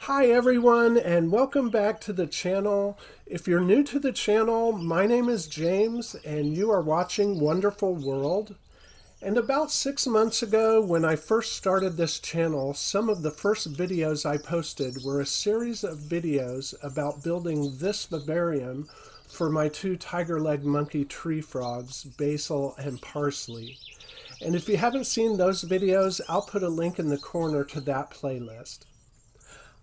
Hi everyone, and welcome back to the channel. If you're new to the channel, my name is James and you are watching Wonderful World. And about 6 months ago, when I first started this channel, some of the first videos I posted were a series of videos about building this vivarium for my two tiger-leg monkey tree frogs, Basil and Parsley. And if you haven't seen those videos, I'll put a link in the corner to that playlist.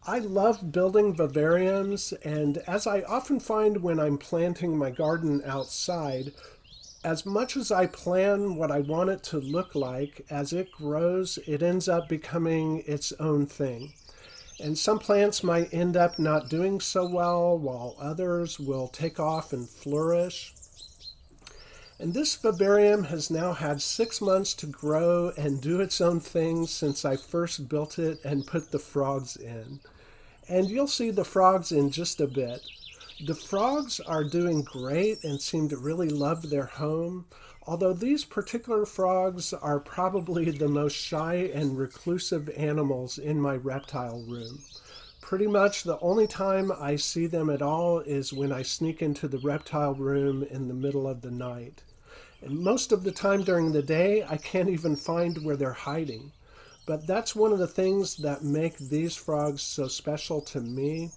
I love building vivariums, and as I often find when I'm planting my garden outside, as much as I plan what I want it to look like, as it grows, it ends up becoming its own thing. And some plants might end up not doing so well, while others will take off and flourish. And this vivarium has now had 6 months to grow and do its own thing since I first built it and put the frogs in. And you'll see the frogs in just a bit. The frogs are doing great and seem to really love their home, although these particular frogs are probably the most shy and reclusive animals in my reptile room. Pretty much the only time I see them at all is when I sneak into the reptile room in the middle of the night. And most of the time during the day, I can't even find where they're hiding. But that's one of the things that make these frogs so special to me.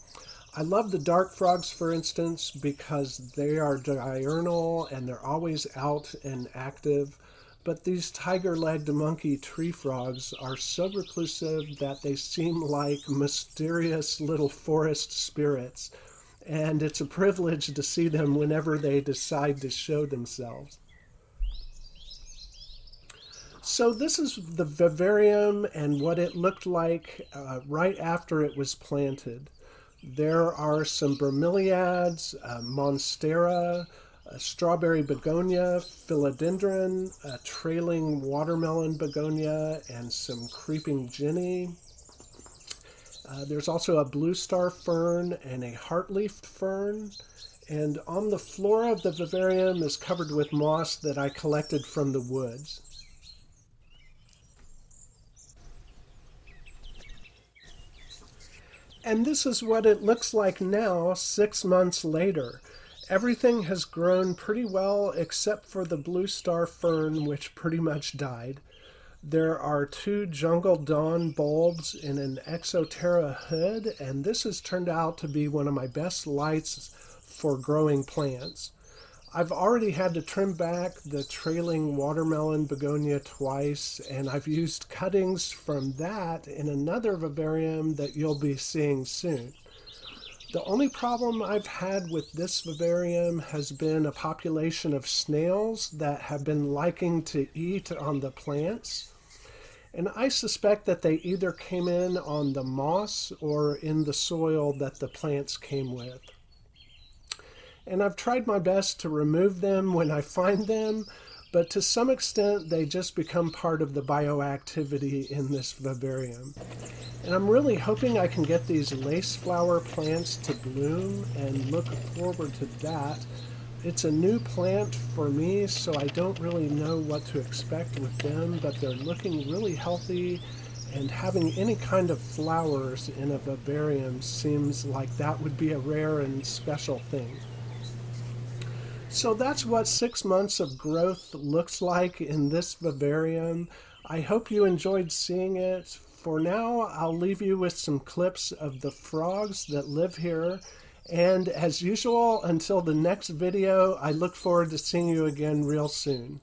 I love the dark frogs, for instance, because they are diurnal and they're always out and active. But these tiger-legged monkey tree frogs are so reclusive that they seem like mysterious little forest spirits. And it's a privilege to see them whenever they decide to show themselves. So this is the vivarium and what it looked like right after it was planted. There are some bromeliads, monstera, strawberry begonia, philodendron, a trailing watermelon begonia, and some creeping jenny. There's also a blue star fern and a heart-leafed fern. And on the floor of the vivarium is covered with moss that I collected from the woods. And this is what it looks like now, 6 months later. Everything has grown pretty well except for the blue star fern, which pretty much died. There are 2 jungle dawn bulbs in an Exoterra hood, and this has turned out to be one of my best lights for growing plants. I've already had to trim back the trailing watermelon begonia twice, and I've used cuttings from that in another vivarium that you'll be seeing soon. The only problem I've had with this vivarium has been a population of snails that have been liking to eat on the plants. And I suspect that they either came in on the moss or in the soil that the plants came with. And I've tried my best to remove them when I find them, but to some extent they just become part of the bioactivity in this vivarium. And I'm really hoping I can get these lace flower plants to bloom and look forward to that. It's a new plant for me, so I don't really know what to expect with them, but they're looking really healthy, and having any kind of flowers in a vivarium seems like that would be a rare and special thing. So that's what 6 months of growth looks like in this vivarium. I hope you enjoyed seeing it. For now, I'll leave you with some clips of the frogs that live here. And as usual, until the next video, I look forward to seeing you again real soon.